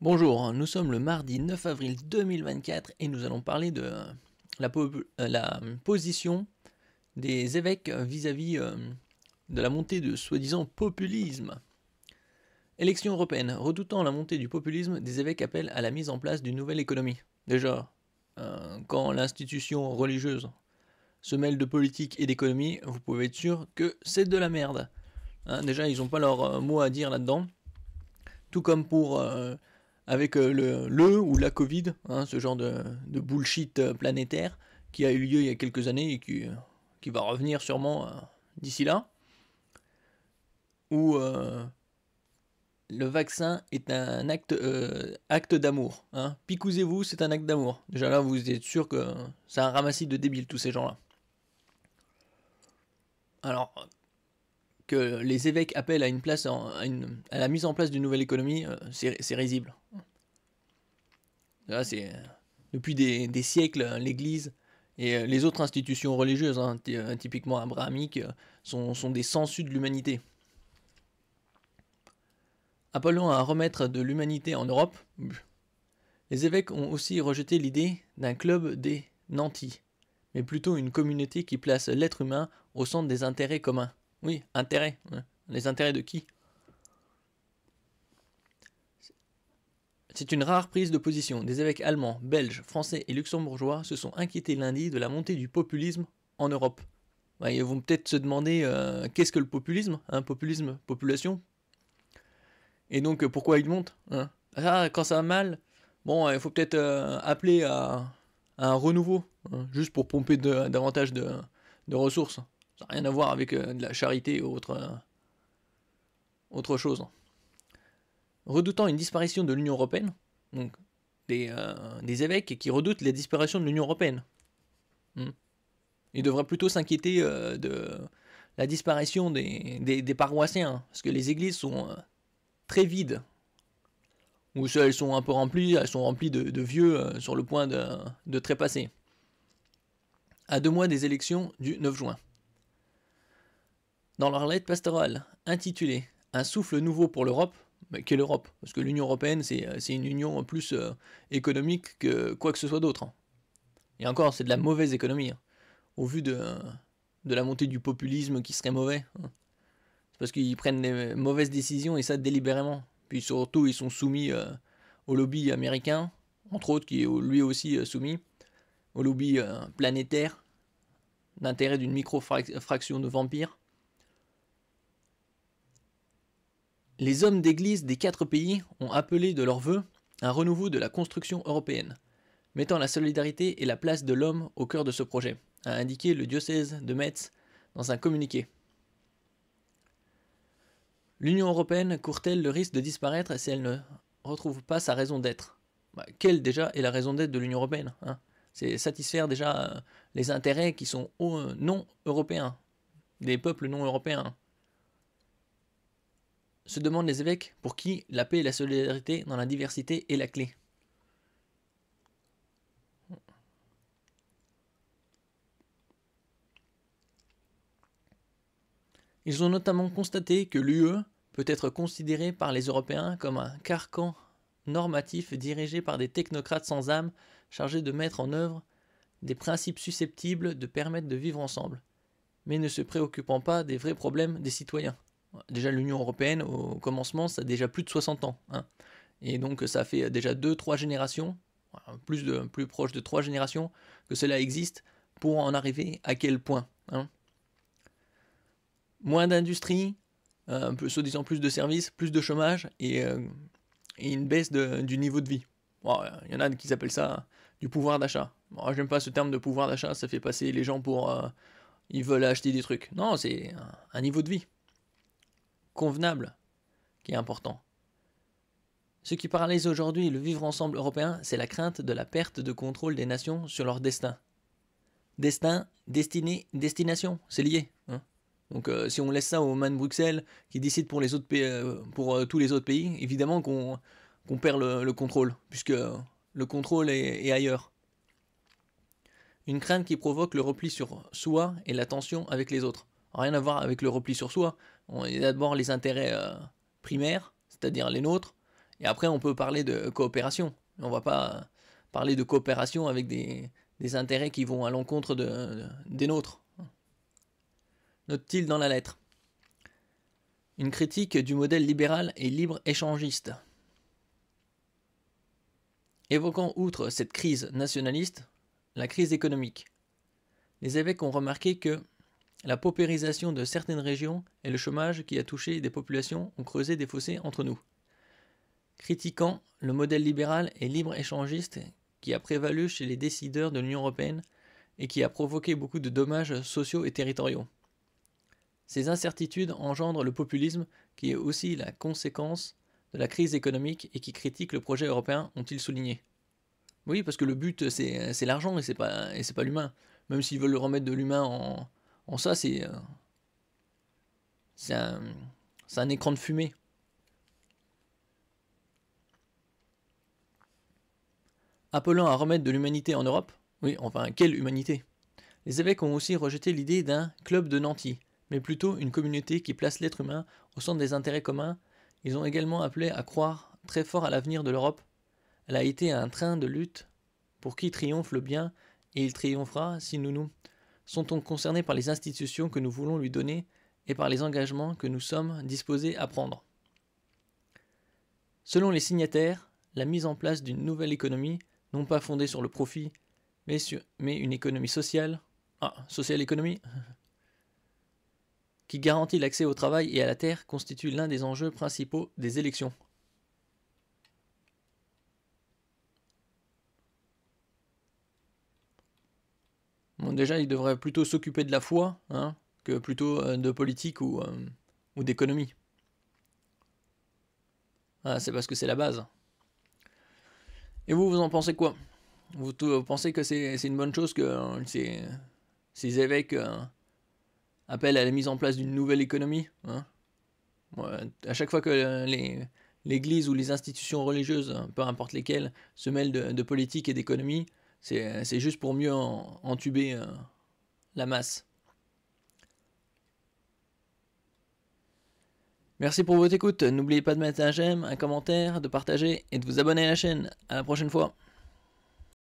Bonjour, nous sommes le mardi 9 avril 2024 et nous allons parler de la position des évêques vis-à-vis de la montée de soi-disant populisme. Élection européenne. Redoutant la montée du populisme, des évêques appellent à la mise en place d'une nouvelle économie. Déjà, quand l'institution religieuse se mêle de politique et d'économie, vous pouvez être sûr que c'est de la merde. Déjà, ils n'ont pas leur mot à dire là-dedans. Tout comme pour avec le ou la Covid, ce genre de bullshit planétaire qui a eu lieu il y a quelques années et qui va revenir sûrement d'ici là, où le vaccin est un acte d'amour. Picousez-vous, c'est un acte d'amour. Déjà là, vous êtes sûr que c'est un ramassis de débiles, tous ces gens-là. Alors, que les évêques appellent à la mise en place d'une nouvelle économie, c'est risible. Là, c'est depuis des siècles, l'Église et les autres institutions religieuses, typiquement abrahamiques, sont des sangsues de l'humanité. Appelant à remettre de l'humanité en Europe, les évêques ont aussi rejeté l'idée d'un club des nantis, mais plutôt une communauté qui place l'être humain au centre des intérêts communs. Oui, intérêts. Les intérêts de qui? C'est une rare prise de position. Des évêques allemands, belges, français et luxembourgeois se sont inquiétés lundi de la montée du populisme en Europe. Ils vont peut-être se demander qu'est-ce que le populisme, populisme, population. Et donc pourquoi il monte quand ça va mal, bon, il faut peut-être appeler à un renouveau, juste pour pomper davantage de ressources. Ça n'a rien à voir avec de la charité ou autre chose. Redoutant une disparition de l'Union Européenne, donc des évêques qui redoutent la disparition de l'Union Européenne. Ils devraient plutôt s'inquiéter de la disparition des paroissiens, parce que les églises sont très vides. Ou elles sont un peu remplies, elles sont remplies de vieux sur le point de trépasser. À 2 mois des élections du 9 juin. Dans leur lettre pastorale intitulée « Un souffle nouveau pour l'Europe », qu'est l'Europe? Parce que l'Union Européenne, c'est une union plus économique que quoi que ce soit d'autre. Et encore, c'est de la mauvaise économie, au vu de la montée du populisme qui serait mauvais. C'est parce qu'ils prennent des mauvaises décisions et ça délibérément. Puis surtout, ils sont soumis au lobby américain, entre autres, qui est lui aussi soumis au lobby planétaire, d'intérêt d'une micro-fraction de vampires. Les hommes d'église des 4 pays ont appelé de leur vœu un renouveau de la construction européenne, mettant la solidarité et la place de l'homme au cœur de ce projet, a indiqué le diocèse de Metz dans un communiqué. L'Union européenne court-elle le risque de disparaître si elle ne retrouve pas sa raison d'être? Quelle déjà est la raison d'être de l'Union européenne? C'est satisfaire déjà les intérêts qui sont non européens, des peuples non européens. Se demandent les évêques pour qui la paix et la solidarité dans la diversité est la clé. Ils ont notamment constaté que l'UE peut être considérée par les Européens comme un carcan normatif dirigé par des technocrates sans âme chargés de mettre en œuvre des principes susceptibles de permettre de vivre ensemble, mais ne se préoccupant pas des vrais problèmes des citoyens. Déjà l'Union Européenne, au commencement, ça a déjà plus de 60 ans. Et donc ça fait déjà 2-3 générations, plus proche de 3 générations, que cela existe pour en arriver à quel point. Moins d'industrie, soi-disant plus de services, plus de chômage et une baisse du niveau de vie. Il y en a qui s'appellent ça du pouvoir d'achat. Moi, j'aime pas ce terme de pouvoir d'achat, ça fait passer les gens pour... ils veulent acheter des trucs. Non, c'est un niveau de vie convenable qui est important. Ce qui paralyse aujourd'hui le vivre ensemble européen, c'est la crainte de la perte de contrôle des nations sur leur destin. Destin, destinée, destination, c'est lié. Donc si on laisse ça aux mains de Bruxelles qui décide pour les autres tous les autres pays, évidemment qu'on perd le contrôle, puisque le contrôle est ailleurs. Une crainte qui provoque le repli sur soi et la tension avec les autres. Rien à voir avec le repli sur soi. Il y a d'abord les intérêts primaires, c'est-à-dire les nôtres, Et après, on peut parler de coopération. On va pas parler de coopération avec des intérêts qui vont à l'encontre des nôtres. Note-t-il dans la lettre. Une critique du modèle libéral et libre-échangiste. Évoquant outre cette crise nationaliste, la crise économique. Les évêques ont remarqué que la paupérisation de certaines régions et le chômage qui a touché des populations ont creusé des fossés entre nous. Critiquant le modèle libéral et libre-échangiste qui a prévalu chez les décideurs de l'Union européenne et qui a provoqué beaucoup de dommages sociaux et territoriaux. Ces incertitudes engendrent le populisme qui est aussi la conséquence de la crise économique et qui critique le projet européen, ont-ils souligné. Oui, parce que le but c'est l'argent et c'est pas l'humain. Même s'ils veulent remettre de l'humain en ça, c'est un écran de fumée. Appelant à remettre de l'humanité en Europe, oui, enfin, quelle humanité? Les évêques ont aussi rejeté l'idée d'un club de nantis, mais plutôt une communauté qui place l'être humain au centre des intérêts communs. Ils ont également appelé à croire très fort à l'avenir de l'Europe. Elle a été un train de lutte pour qui triomphe le bien, et il triomphera si nous sont concernés par les institutions que nous voulons lui donner et par les engagements que nous sommes disposés à prendre. Selon les signataires, la mise en place d'une nouvelle économie, non pas fondée sur le profit, mais une économie sociale, social économie, qui garantit l'accès au travail et à la terre, constitue l'un des enjeux principaux des élections. Bon, déjà, il devrait plutôt s'occuper de la foi, que plutôt de politique ou d'économie. C'est parce que c'est la base. Et vous en pensez quoi? Vous pensez que c'est une bonne chose que ces évêques appellent à la mise en place d'une nouvelle économie, à chaque fois que l'Église ou les institutions religieuses, peu importe lesquelles, se mêlent de politique et d'économie, c'est juste pour mieux entuber la masse. Merci pour votre écoute. N'oubliez pas de mettre un j'aime, un commentaire, de partager et de vous abonner à la chaîne. À la prochaine fois.